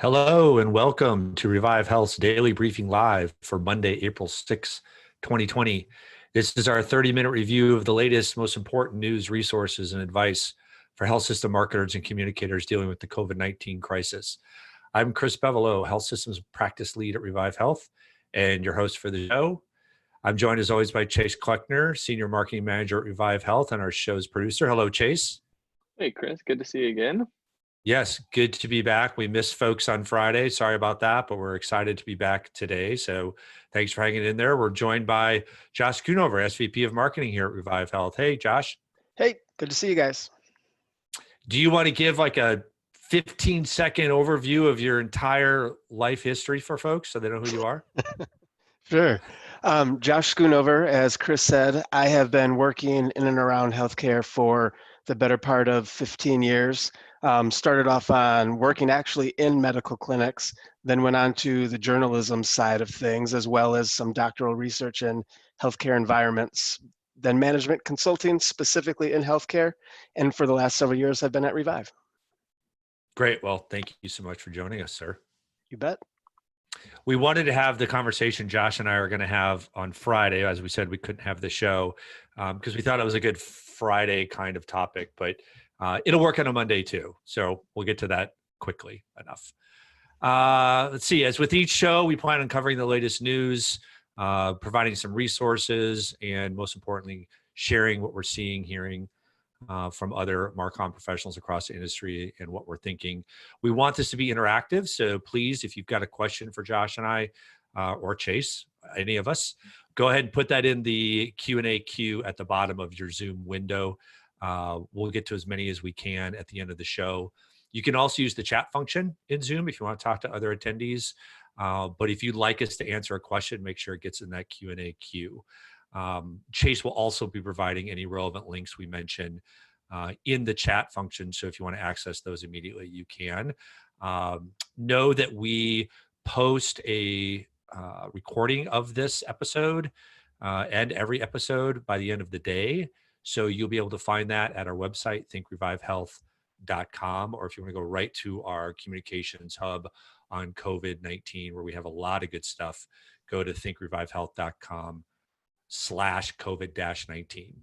Hello and welcome to Revive Health's Daily Briefing Live for Monday, April 6, 2020. This is our 30-minute review of the latest, most important news, resources, and advice for health system marketers and communicators dealing with the COVID-19 crisis. I'm Chris Bevelo, Health Systems Practice Lead at Revive Health, and your host for the show. I'm joined as always by Chase Kleckner, Senior Marketing Manager at Revive Health, and our show's producer. Hello, Chase. Hey, Chris. Good to see you again. Yes, good to be back. We missed folks on Friday. Sorry about that, but we're excited to be back today. So thanks for hanging in there. We're joined by Josh Kuhnover, SVP of Marketing here at Revive Health. Hey, Josh. Hey, good to see you guys. Do you want to give like a 15-second overview of your entire life history for folks so they know who you are? Sure. Josh Schoonover, as Chris said, I have been working in and around healthcare for the better part of 15 years. Started off on working actually in medical clinics, then went on to the journalism side of things, as well as some doctoral research in healthcare environments, then management consulting specifically in healthcare. And for the last several years, I've been at Revive. Great. Well, thank you so much for joining us, sir. You bet. We wanted to have the conversation Josh and I are going to have on Friday. As we said, we couldn't have the show because we thought it was a good Friday kind of topic, but it'll work on a Monday too. So we'll get to that quickly enough. Let's see. As with each show, we plan on covering the latest news, providing some resources, and most importantly, sharing what we're seeing, hearing from other Marcom professionals across the industry and what we're thinking. We want this to be interactive. So please, if you've got a question for Josh and I or Chase, any of us, go ahead and put that in the Q&A queue at the bottom of your Zoom window. We'll get to as many as we can at the end of the show. You can also use the chat function in Zoom if you want to talk to other attendees. But if you'd like us to answer a question, make sure it gets in that Q&A queue. Chase will also be providing any relevant links we mention in the chat function. So if you want to access those immediately, you can. Know that we post a recording of this episode and every episode by the end of the day. So you'll be able to find that at our website, thinkrevivehealth.com, or if you want to go right to our communications hub on COVID-19, where we have a lot of good stuff, go to thinkrevivehealth.com/COVID-19.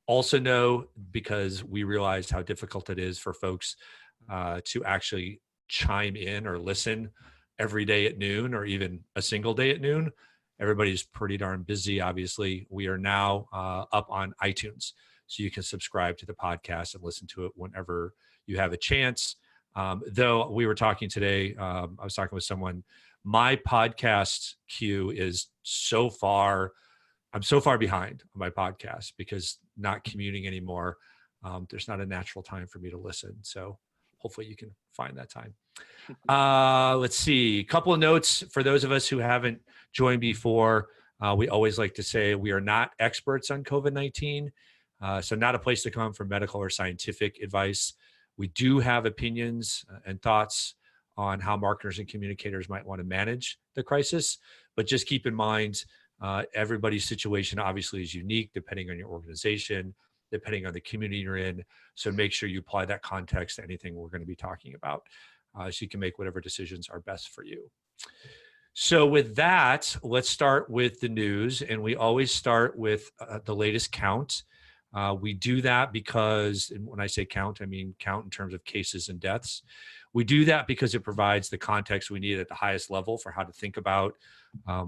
Also know, because we realized how difficult it is for folks to actually chime in or listen every day at noon or even a single day at noon, everybody's pretty darn busy. Obviously, we are now up on iTunes, so you can subscribe to the podcast and listen to it whenever you have a chance. Though we were talking today, I was talking with someone, my podcast queue is I'm so far behind on my podcast because not commuting anymore. There's not a natural time for me to listen. So hopefully you can find that time. Let's see, a couple of notes for those of us who haven't joined before. We always like to say we are not experts on COVID-19. So not a place to come for medical or scientific advice. We do have opinions and thoughts on how marketers and communicators might want to manage the crisis, but just keep in mind, everybody's situation obviously is unique depending on your organization, depending on the community you're in. So make sure you apply that context to anything we're going to be talking about, so you can make whatever decisions are best for you. So with that, let's start with the news. And we always start with the latest count. We do that because, and when I say count, I mean count in terms of cases and deaths. We do that because it provides the context we need at the highest level for how to think about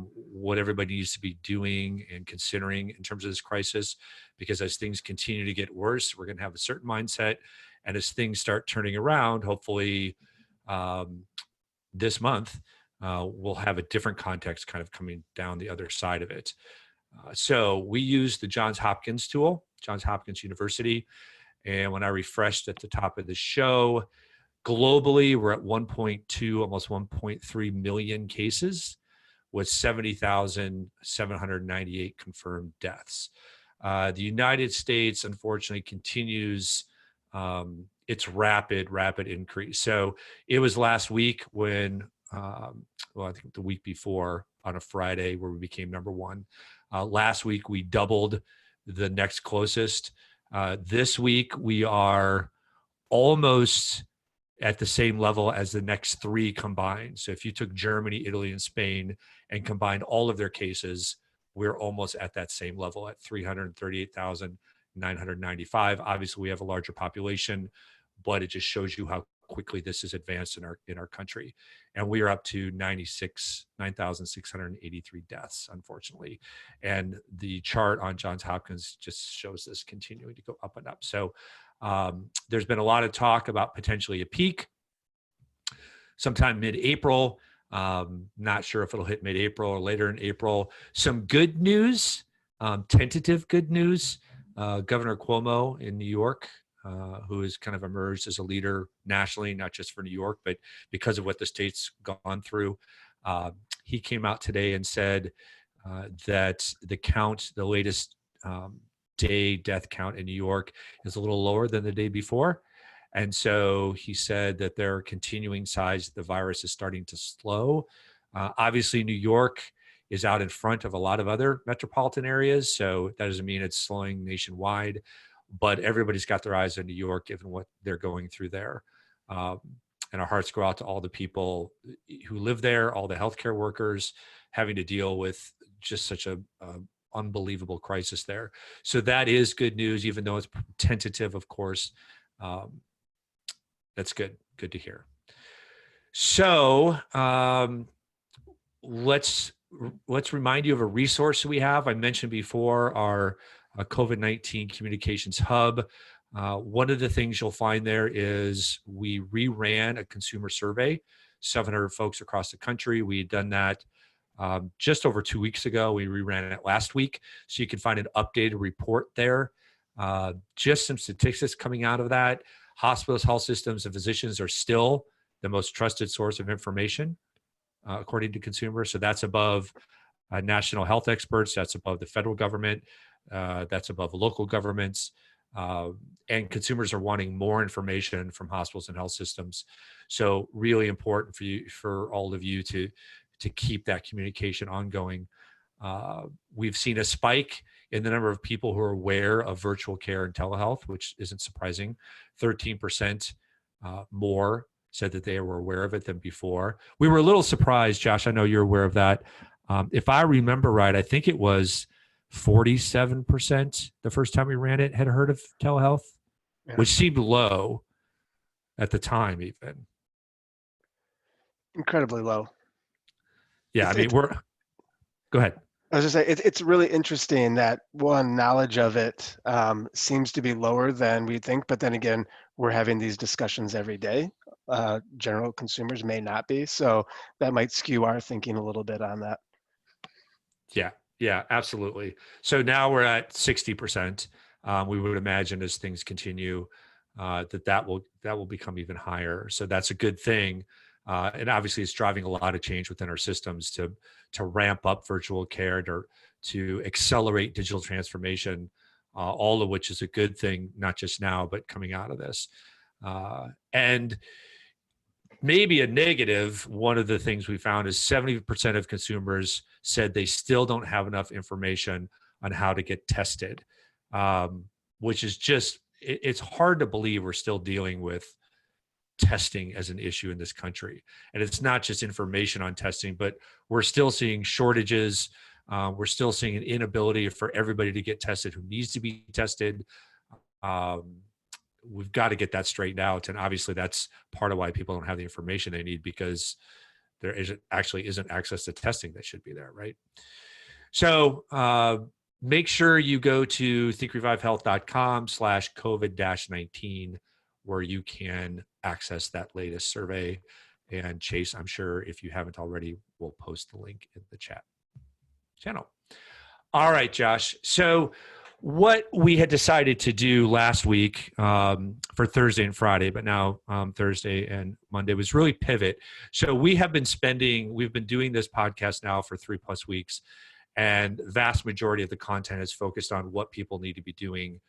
what everybody needs to be doing and considering in terms of this crisis. Because as things continue to get worse, we're going to have a certain mindset. And as things start turning around, hopefully this month, we'll have a different context kind of coming down the other side of it. So we use the Johns Hopkins tool, Johns Hopkins University. And when I refreshed at the top of the show, globally, we're at 1.2, almost 1.3 million cases with 70,798 confirmed deaths. The United States, unfortunately, continues its rapid increase. So it was last week when, I think the week before on a Friday where we became number one. Last week, we doubled the next closest. This week, we are almost at the same level as the next three combined. So if you took Germany, Italy, and Spain and combined all of their cases, we're almost at that same level at 338,995. Obviously, we have a larger population, but it just shows you how quickly this has advanced in our country. And we are up to 9,683 deaths, unfortunately. And the chart on Johns Hopkins just shows this continuing to go up and up. So there's been a lot of talk about potentially a peak sometime mid-April. Not sure if it'll hit mid-April or later in April. Some good news, tentative good news. Governor Cuomo in New York, who has kind of emerged as a leader nationally, not just for New York, but because of what the state's gone through. He came out today and said that the latest day death count in New York is a little lower than the day before. And so he said that their continuing size, the virus is starting to slow. Obviously, New York is out in front of a lot of other metropolitan areas, so that doesn't mean it's slowing nationwide, but everybody's got their eyes on New York given what they're going through there. And our hearts go out to all the people who live there, all the healthcare workers having to deal with just such a unbelievable crisis there. So that is good news, even though it's tentative, of course. That's good to hear. So let's remind you of a resource we have. I mentioned before our COVID-19 communications hub. One of the things you'll find there is we reran a consumer survey, 700 folks across the country. We had done that just over 2 weeks ago. We reran it last week. So you can find an updated report there. Just some statistics coming out of that. Hospitals, health systems, and physicians are still the most trusted source of information, according to consumers. So that's above national health experts. That's above the federal government. That's above local governments. And consumers are wanting more information from hospitals and health systems. So really important for all of you to keep that communication ongoing. We've seen a spike in the number of people who are aware of virtual care and telehealth, which isn't surprising. 13% more said that they were aware of it than before. We were a little surprised, Josh, I know you're aware of that. If I remember right, I think it was 47% the first time we ran it had heard of telehealth, which seemed low at the time even. Incredibly low. Yeah, go ahead. I was just saying, it's really interesting that knowledge of it seems to be lower than we think, but then again, we're having these discussions every day. General consumers may not be, so that might skew our thinking a little bit on that. Yeah, absolutely. So now we're at 60%. We would imagine as things continue that will become even higher. So that's a good thing. And obviously it's driving a lot of change within our systems to ramp up virtual care, to accelerate digital transformation, all of which is a good thing, not just now, but coming out of this. And maybe a negative, one of the things we found is 70% of consumers said they still don't have enough information on how to get tested, which is just, it's hard to believe we're still dealing with testing as an issue in this country. And it's not just information on testing, but we're still seeing shortages. We're still seeing an inability for everybody to get tested who needs to be tested. We've got to get that straightened out. And obviously that's part of why people don't have the information they need, because there isn't access to testing that should be there, right? So make sure you go to thinkrevivehealth.com/COVID-19, where you can access that latest survey. And Chase, I'm sure if you haven't already, we'll post the link in the chat channel. All right, Josh. So what we had decided to do last week for Thursday and Friday, but now Thursday and Monday, was really pivot. So we've been doing this podcast now for 3+ weeks, and the vast majority of the content is focused on what people need to be doing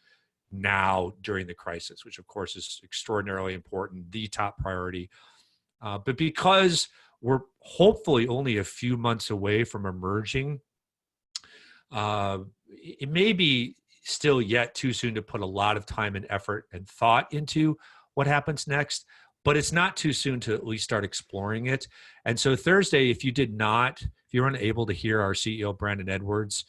now during the crisis, which of course is extraordinarily important, the top priority. But because we're hopefully only a few months away from emerging, it may be still yet too soon to put a lot of time and effort and thought into what happens next. but it's not too soon to at least start exploring it. And so Thursday, if you were unable to hear our CEO, Brandon Edwards,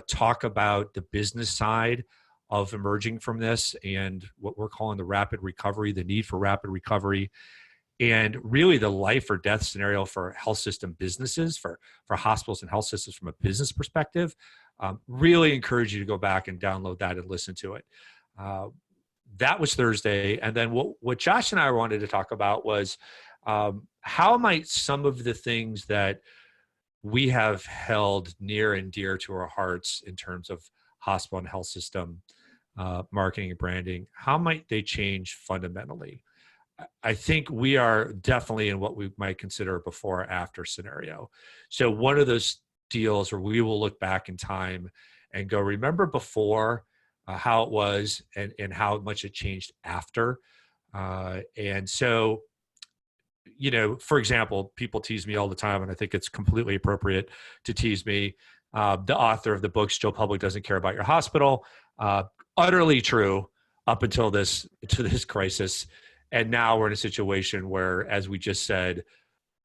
talk about the business side of emerging from this and what we're calling the rapid recovery, the need for rapid recovery, and really the life or death scenario for health system businesses, for hospitals and health systems from a business perspective, really encourage you to go back and download that and listen to it. That was Thursday. And then what Josh and I wanted to talk about was how might some of the things that we have held near and dear to our hearts in terms of hospital and health system marketing and branding, how might they change fundamentally? I think we are definitely in what we might consider a before or after scenario. So one of those deals where we will look back in time and go, remember before how it was and how much it changed after. And so, for example, people tease me all the time, and I think it's completely appropriate to tease me. The author of the books, Joe Public Doesn't Care About Your Hospital, utterly true up until this crisis. And now we're in a situation where, as we just said,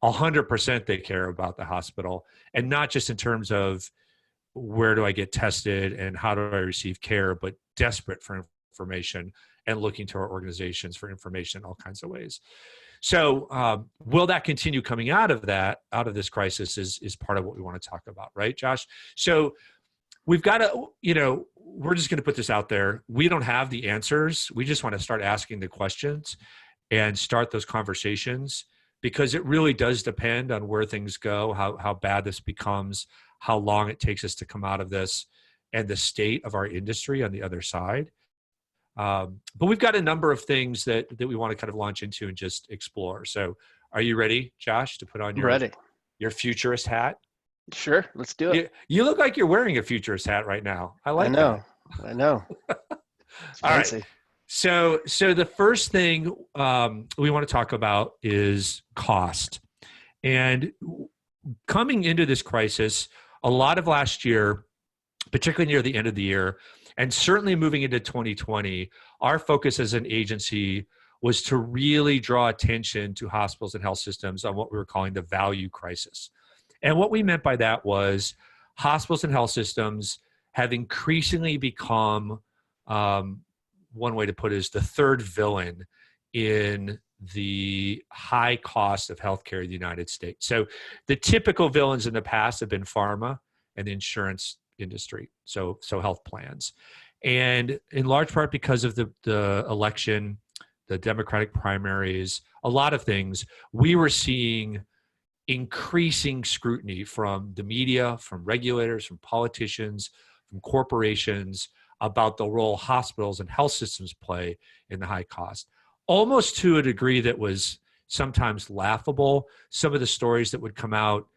100% they care about the hospital, and not just in terms of where do I get tested and how do I receive care, but desperate for information and looking to our organizations for information in all kinds of ways. So will that continue coming out of this crisis is part of what we want to talk about, right, Josh? So we've got to, we're just going to put this out there. We don't have the answers. We just want to start asking the questions and start those conversations, because it really does depend on where things go, how bad this becomes, how long it takes us to come out of this, and the state of our industry on the other side. But we've got a number of things that we want to kind of launch into and just explore. So are you ready, Josh, to put on your futurist hat? Sure, let's do it. You look like you're wearing a futurist hat right now. I know. It's fancy. All right. So the first thing we want to talk about is cost. And coming into this crisis, a lot of last year, particularly near the end of the year, and certainly moving into 2020, our focus as an agency was to really draw attention to hospitals and health systems on what we were calling the value crisis. And what we meant by that was hospitals and health systems have increasingly become, one way to put it is the third villain in the high cost of healthcare in the United States. So the typical villains in the past have been pharma and the insurance industry, so health plans. And in large part because of the election, the Democratic primaries, a lot of things, we were seeing increasing scrutiny from the media, from regulators, from politicians, from corporations about the role hospitals and health systems play in the high cost. Almost to a degree that was sometimes laughable. Some of the stories that would come out,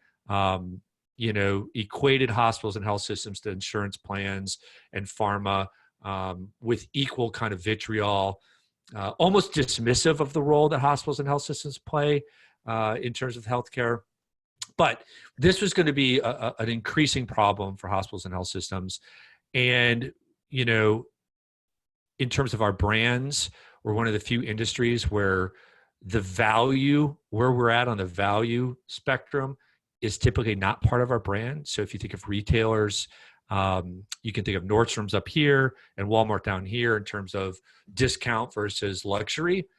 equated hospitals and health systems to insurance plans and pharma with equal kind of vitriol, almost dismissive of the role that hospitals and health systems play in terms of healthcare. But this was going to be an increasing problem for hospitals and health systems. And, in terms of our brands, we're one of the few industries where where we're at on the value spectrum is typically not part of our brand. So if you think of retailers, you can think of Nordstrom's up here and Walmart down here in terms of discount versus luxury.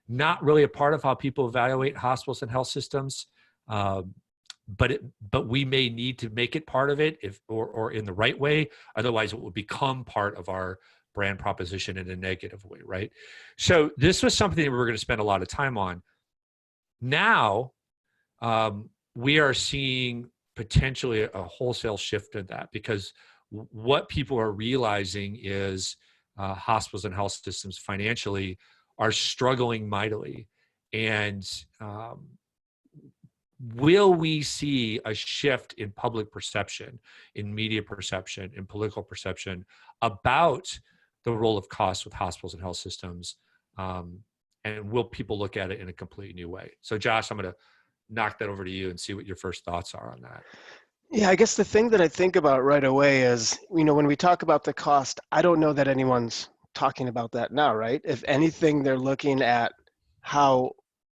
Not really a part of how people evaluate hospitals and health systems, but we may need to make it part of it or in the right way. Otherwise, it will become part of our brand proposition in a negative way, right? So this was something that we were going to spend a lot of time on. Now, we are seeing potentially a wholesale shift in that, because what people are realizing is hospitals and health systems financially are struggling mightily. And will we see a shift in public perception, in media perception, in political perception about the role of cost with hospitals and health systems? And will people look at it in a completely new way? So Josh, I'm going to knock that over to you and see what your first thoughts are on that. Yeah, I guess the thing that I think about right away is, when we talk about the cost, I don't know that anyone's talking about that now, right? If anything, they're looking at how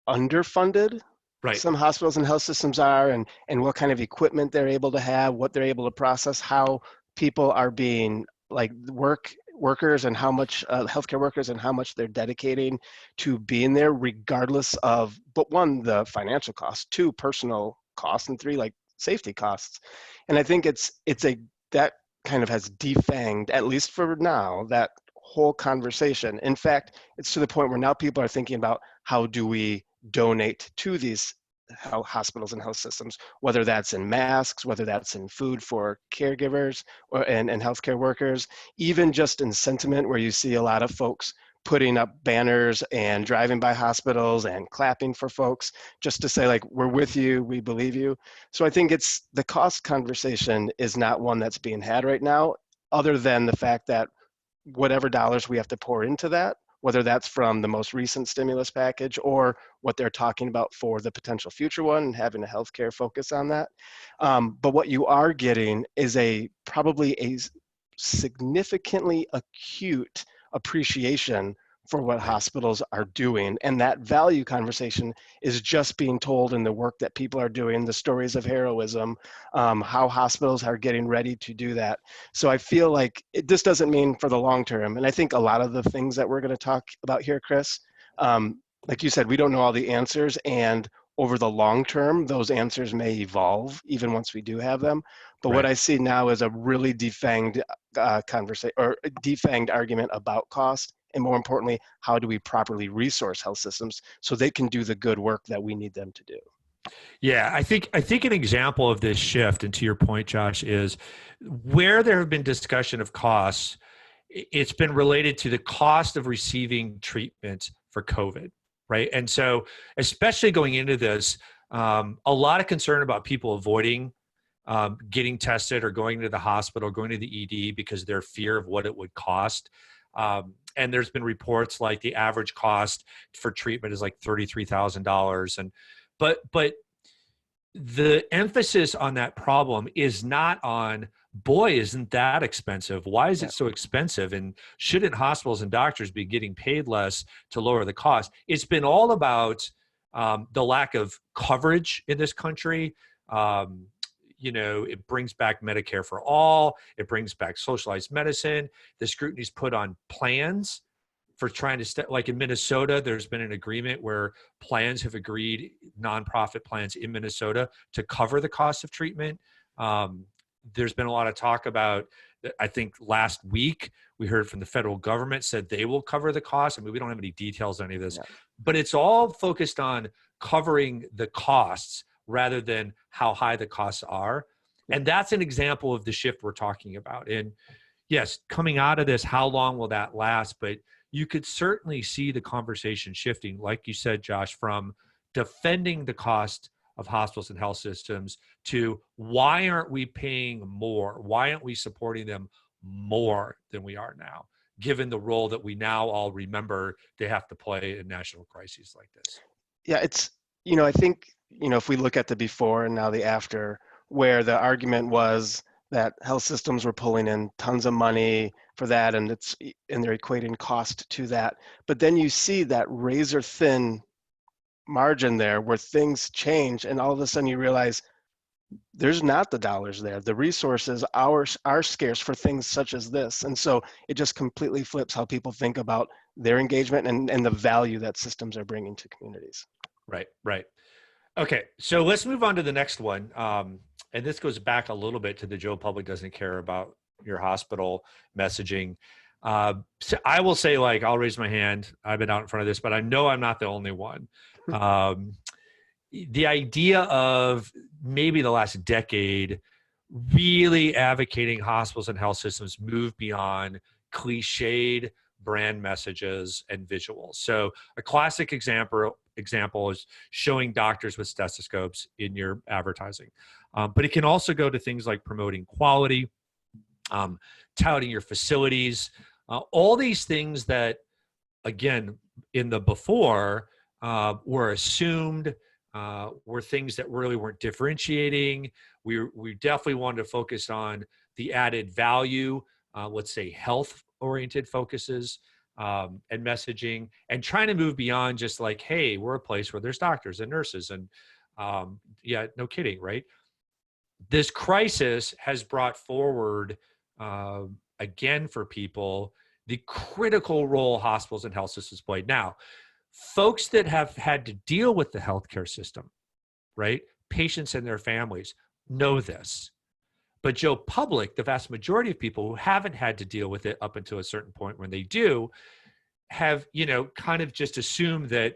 underfunded Right. some hospitals and health systems are, and what kind of equipment they're able to have, what they're able to process, how people are being like workers and how much healthcare workers and how much they're dedicating to being there regardless of, but one, the financial cost, two, personal costs, and three, like safety costs. And I think that kind of has defanged, at least for now, that whole conversation. In fact, it's to the point where now people are thinking about how do we donate to these hospitals and health systems, whether that's in masks, whether that's in food for caregivers and healthcare workers, even just in sentiment where you see a lot of folks putting up banners and driving by hospitals and clapping for folks just to say like, we're with you, we believe you. So I think it's the cost conversation is not one that's being had right now, other than the fact that whatever dollars we have to pour into that, whether that's from the most recent stimulus package or what they're talking about for the potential future one and having a healthcare focus on that. But what you are getting is probably a significantly acute appreciation for what hospitals are doing. And that value conversation is just being told in the work that people are doing, the stories of heroism, how hospitals are getting ready to do that. So I feel like this doesn't mean for the long term. And I think a lot of the things that we're going to talk about here, Chris, like you said, we don't know all the answers. And over the long term, those answers may evolve even once we do have them. But what I see now is a really defanged conversation or defanged argument about cost. And more importantly, how do we properly resource health systems so they can do the good work that we need them to do? Yeah, I think an example of this shift, and to your point, Josh, is where there have been discussion of costs, it's been related to the cost of receiving treatment for COVID, right? And so, especially going into this, a lot of concern about people avoiding getting tested or going to the hospital, going to the ED because of their fear of what it would cost. And there's been reports like the average cost for treatment is like $33,000. And but the emphasis on that problem is not on, boy, isn't that expensive? Why is it so expensive? And shouldn't hospitals and doctors be getting paid less to lower the cost? It's been all about the lack of coverage in this country. It brings back Medicare for all. It brings back socialized medicine. The scrutiny's put on plans for trying to like in Minnesota, there's been an agreement where plans have agreed, nonprofit plans in Minnesota, to cover the cost of treatment. There's been a lot of talk about, I think last week we heard from the federal government said they will cover the cost. I mean, we don't have any details on any of this, but it's all focused on covering the costs rather than how high the costs are. And that's an example of the shift we're talking about. And yes, coming out of this, how long will that last? But you could certainly see the conversation shifting, like you said, Josh, from defending the cost of hospitals and health systems to why aren't we paying more? Why aren't we supporting them more than we are now, given the role that we now all remember they have to play in national crises like this? Yeah, I think, if we look at the before and now the after, where the argument was that health systems were pulling in tons of money for that, and they're equating cost to that. But then you see that razor thin margin there where things change, and all of a sudden you realize there's not the dollars there. The resources are scarce for things such as this. And so it just completely flips how people think about their engagement and the value that systems are bringing to communities. Right. Okay, so let's move on to the next one. And this goes back a little bit to the Joe Public doesn't care about your hospital messaging. So I will say, I'll raise my hand. I've been out in front of this, but I know I'm not the only one. The idea of maybe the last decade really advocating hospitals and health systems move beyond cliched brand messages and visuals. So a classic example is showing doctors with stethoscopes in your advertising. But it can also go to things like promoting quality, touting your facilities, all these things that, again, in the before were assumed, were things that really weren't differentiating. We definitely wanted to focus on the added value, let's say health-oriented focuses. and messaging, and trying to move beyond just like, hey, we're a place where there's doctors and nurses. And yeah, no kidding, right? This crisis has brought forward, again, for people, the critical role hospitals and health systems played. Now, folks that have had to deal with the healthcare system, right? Patients and their families know this. But Joe Public, the vast majority of people who haven't had to deal with it up until a certain point, when they do, have, kind of just assumed that,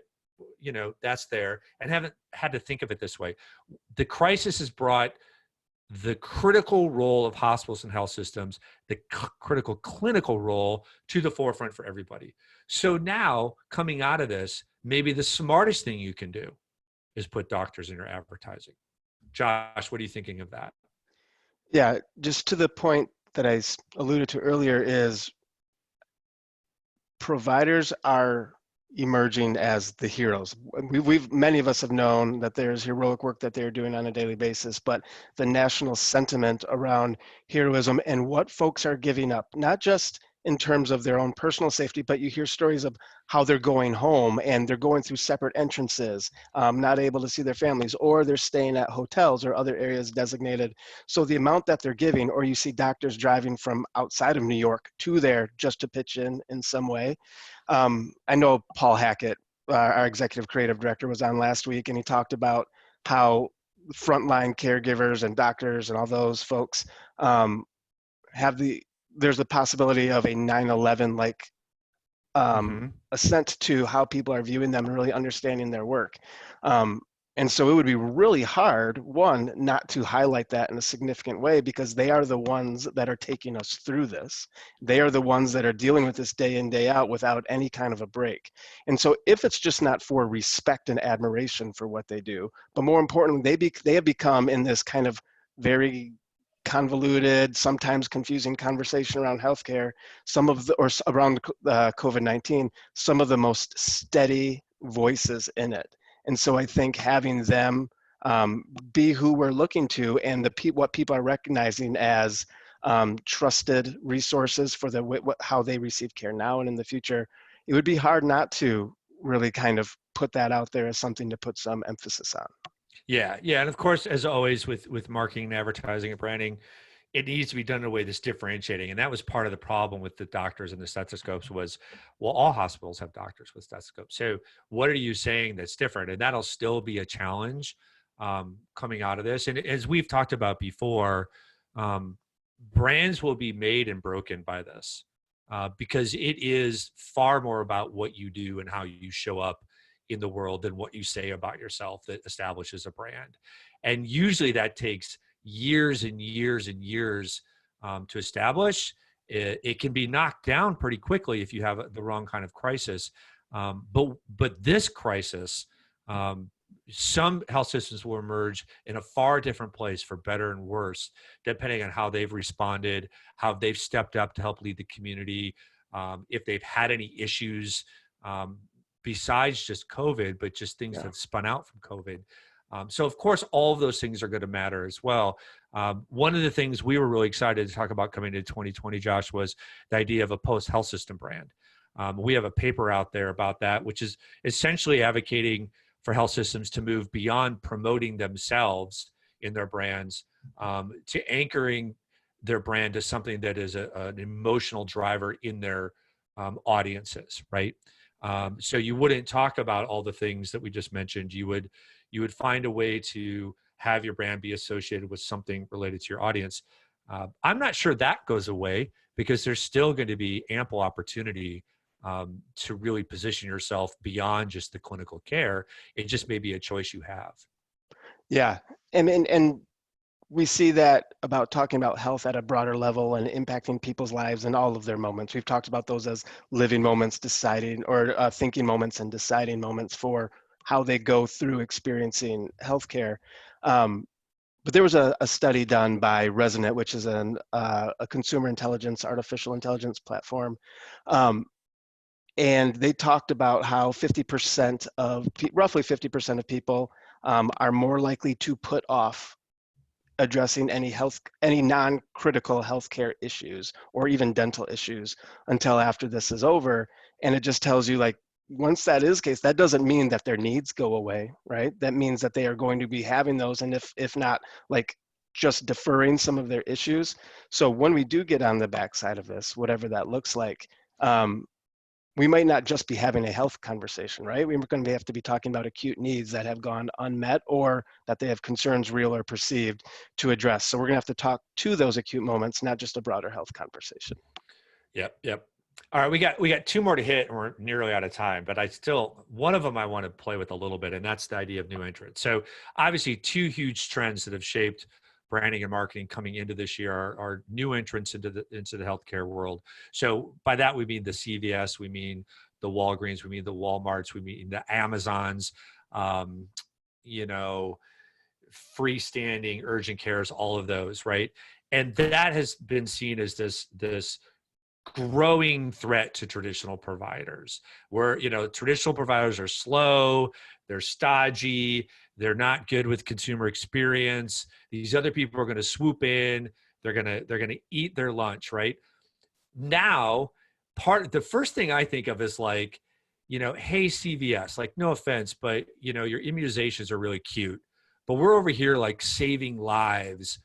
that's there, and haven't had to think of it this way. The crisis has brought the critical role of hospitals and health systems, the critical clinical role, to the forefront for everybody. So now, coming out of this, maybe the smartest thing you can do is put doctors in your advertising. Josh, what are you thinking of that? Yeah, just to the point that I alluded to earlier, is providers are emerging as the heroes. Many of us have known that there's heroic work that they're doing on a daily basis, but the national sentiment around heroism and what folks are giving up, not just in terms of their own personal safety, but you hear stories of how they're going home and they're going through separate entrances, not able to see their families, or they're staying at hotels or other areas designated. So the amount that they're giving, or you see doctors driving from outside of New York to there just to pitch in some way. I know Paul Hackett, our executive creative director, was on last week, and he talked about how frontline caregivers and doctors and all those folks there's the possibility of a 9/11 like assent to how people are viewing them and really understanding their work. And so it would be really hard, one, not to highlight that in a significant way, because they are the ones that are taking us through this. They are the ones that are dealing with this day in, day out without any kind of a break. And so if it's just not for respect and admiration for what they do, but more importantly, they have become, in this kind of very convoluted, sometimes confusing conversation around healthcare, around COVID-19, some of the most steady voices in it. And so I think having them be who we're looking to, and what people are recognizing as trusted resources for how they receive care now and in the future, it would be hard not to really kind of put that out there as something to put some emphasis on. Yeah. And of course, as always with marketing and advertising and branding, it needs to be done in a way that's differentiating. And that was part of the problem with the doctors and the stethoscopes was, well, all hospitals have doctors with stethoscopes. So what are you saying that's different? And that'll still be a challenge coming out of this. And as we've talked about before, brands will be made and broken by this because it is far more about what you do and how you show up in the world than what you say about yourself that establishes a brand. And usually that takes years and years and years to establish. It can be knocked down pretty quickly if you have the wrong kind of crisis. But this crisis, some health systems will emerge in a far different place for better and worse, depending on how they've responded, how they've stepped up to help lead the community, if they've had any issues besides just COVID, but just things that spun out from COVID. So of course, all of those things are going to matter as well. One of the things we were really excited to talk about coming into 2020, Josh, was the idea of a post-health system brand. We have a paper out there about that, which is essentially advocating for health systems to move beyond promoting themselves in their brands to anchoring their brand to something that is an emotional driver in their audiences, right? So you wouldn't talk about all the things that we just mentioned. You would find a way to have your brand be associated with something related to your audience. I'm not sure that goes away because there's still going to be ample opportunity to really position yourself beyond just the clinical care. It just may be a choice you have. Yeah, and we see that about talking about health at a broader level and impacting people's lives in all of their moments. We've talked about those as living moments, deciding, or thinking moments and deciding moments for how they go through experiencing healthcare. But there was a study done by Resonant, which is a consumer intelligence, artificial intelligence platform. And they talked about how roughly 50% of people are more likely to put off addressing any non-critical healthcare issues or even dental issues until after this is over. And it just tells you, like, once that is the case, that doesn't mean that their needs go away, right? That means that they are going to be having those, and if not, like, just deferring some of their issues. So when we do get on the backside of this, whatever that looks like, we might not just be having a health conversation, right? We're going to have to be talking about acute needs that have gone unmet, or that they have concerns, real or perceived, to address. So we're going to have to talk to those acute moments, not just a broader health conversation. Yep. All right, we got two more to hit, and we're nearly out of time. But one of them I want to play with a little bit, and that's the idea of new entrants. So obviously, two huge trends that have shaped branding and marketing coming into this year are new entrants into the healthcare world. So by that we mean the CVS, we mean the Walgreens, we mean the Walmarts, we mean the Amazons, freestanding urgent cares, all of those, right? And that has been seen as this growing threat to traditional providers, where traditional providers are slow, they're stodgy, they're not good with consumer experience. These other people are going to swoop in, they're going to eat their lunch, right? Now, the first thing I think of is like, hey, CVS, like, no offense, but your immunizations are really cute, but we're over here like saving lives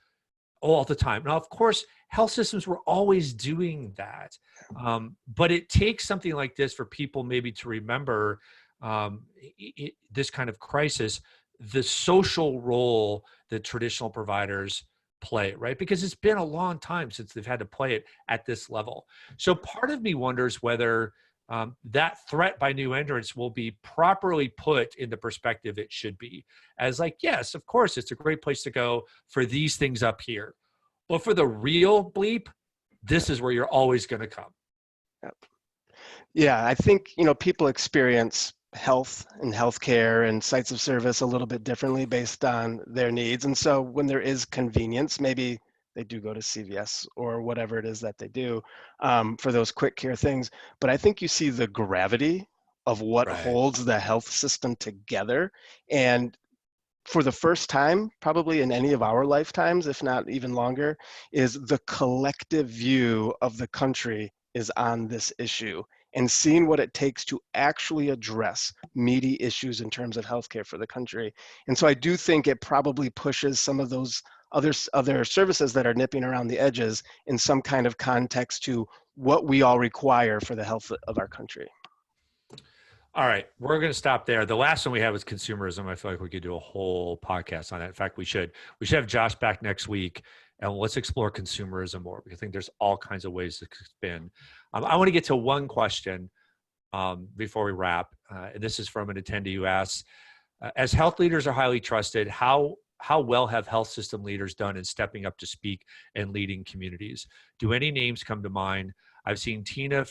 all the time. Now, of course, health systems were always doing that. But it takes something like this for people maybe to remember this kind of crisis, the social role that traditional providers play, right? Because it's been a long time since they've had to play it at this level. So part of me wonders whether that threat by new entrants will be properly put in the perspective it should be, as like, yes, of course, it's a great place to go for these things up here. But for the real bleep, this is where you're always going to come. Yeah, I think, people experience health and healthcare and sites of service a little bit differently based on their needs. And so when there is convenience, maybe they do go to CVS or whatever it is that they do for those quick care things. But I think you see the gravity of what holds the health system together. And for the first time, probably in any of our lifetimes, if not even longer, is the collective view of the country is on this issue, and seeing what it takes to actually address meaty issues in terms of healthcare for the country. And so I do think it probably pushes some of those other services that are nipping around the edges in some kind of context to what we all require for the health of our country. All right, we're going to stop there. The last one we have is consumerism. I feel like we could do a whole podcast on that. In fact, we should have Josh back next week, and let's explore consumerism more, because I think there's all kinds of ways to spin. I want to get to one question before we wrap, and this is from an attendee who asks, as health leaders are highly trusted, how well have health system leaders done in stepping up to speak and leading communities? Do any names come to mind? I've seen Tina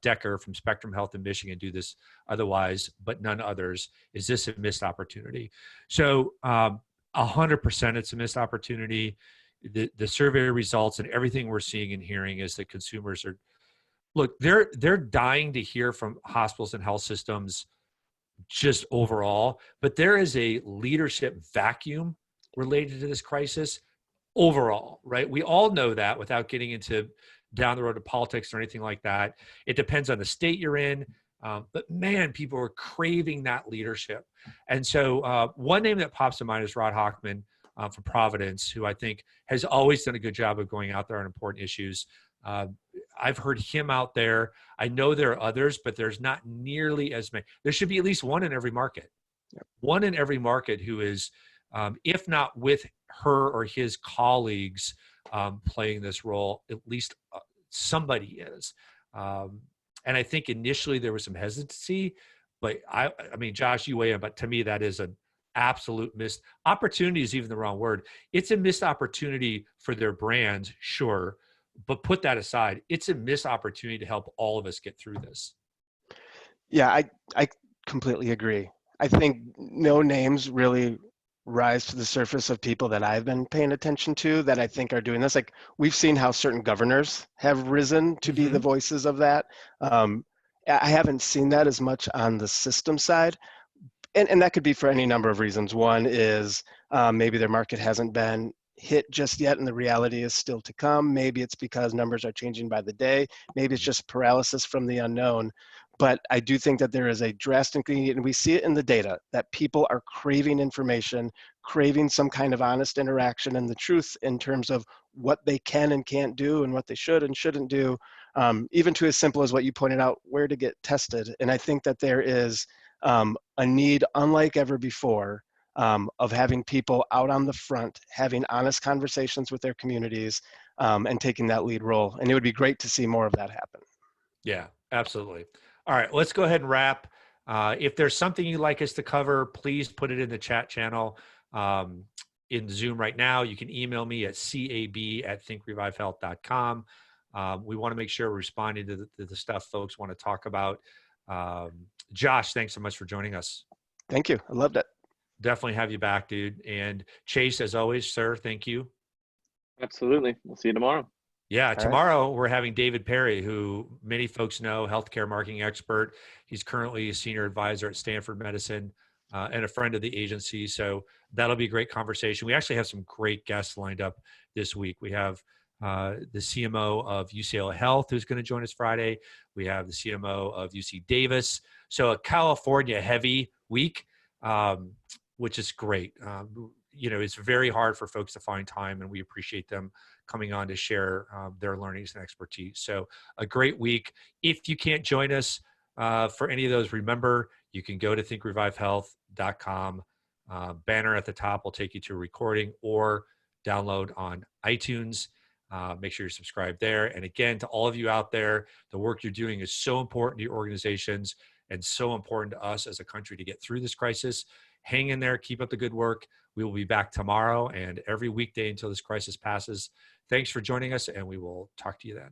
Decker from Spectrum Health in Michigan do this otherwise, but none others. Is this a missed opportunity? So 100% it's a missed opportunity. The survey results and everything we're seeing and hearing is that consumers are, look, they're dying to hear from hospitals and health systems just overall, but there is a leadership vacuum related to this crisis overall, right? We all know that without getting into down the road of politics or anything like that. It depends on the state you're in. But man, people are craving that leadership. And so one name that pops to mind is Rod Hochman from Providence, who I think has always done a good job of going out there on important issues. I've heard him out there. I know there are others, but there's not nearly as many. There should be at least one in every market. Yep. One in every market who is, if not with her or his colleagues playing this role, at least somebody is. And I think initially there was some hesitancy, but I mean, Josh, you weigh in, but to me, that is an absolute missed opportunity is even the wrong word. It's a missed opportunity for their brand, sure, but put that aside. It's a missed opportunity to help all of us get through this. Yeah, I completely agree. I think no names really rise to the surface of people that I've been paying attention to that I think are doing this. Like, we've seen how certain governors have risen to be the voices of that. I haven't seen that as much on the system side. And that could be for any number of reasons. One is maybe their market hasn't been hit just yet, and the reality is still to come. Maybe it's because numbers are changing by the day. Maybe it's just paralysis from the unknown. But I do think that there is a drastic need, and we see it in the data, that people are craving information, craving some kind of honest interaction and the truth in terms of what they can and can't do and what they should and shouldn't do, even to as simple as what you pointed out, where to get tested. And I think that there is a need, unlike ever before, of having people out on the front, having honest conversations with their communities, and taking that lead role. And it would be great to see more of that happen. Yeah, absolutely. All right, let's go ahead and wrap. If there's something you'd like us to cover, please put it in the chat channel in Zoom right now. You can email me at cab@thinkrevivehealth.com. We want to make sure we're responding to the stuff folks want to talk about. Josh, thanks so much for joining us. Thank you. I loved it. Definitely have you back, dude. And Chase, as always, sir, thank you. Absolutely. We'll see you tomorrow. Yeah, tomorrow we're having David Perry, who many folks know, healthcare marketing expert. He's currently a senior advisor at Stanford Medicine and a friend of the agency. So that'll be a great conversation. We actually have some great guests lined up this week. We have the CMO of UCLA Health, who's going to join us Friday. We have the CMO of UC Davis. So a California heavy week, which is great. It's very hard for folks to find time, and we appreciate them coming on to share their learnings and expertise. So a great week. If you can't join us for any of those, remember, you can go to thinkrevivehealth.com. Banner at the top will take you to a recording or download on iTunes. Make sure you're subscribed there. And again, to all of you out there, the work you're doing is so important to your organizations and so important to us as a country to get through this crisis. Hang in there. Keep up the good work. We will be back tomorrow and every weekday until this crisis passes. Thanks for joining us, and we will talk to you then.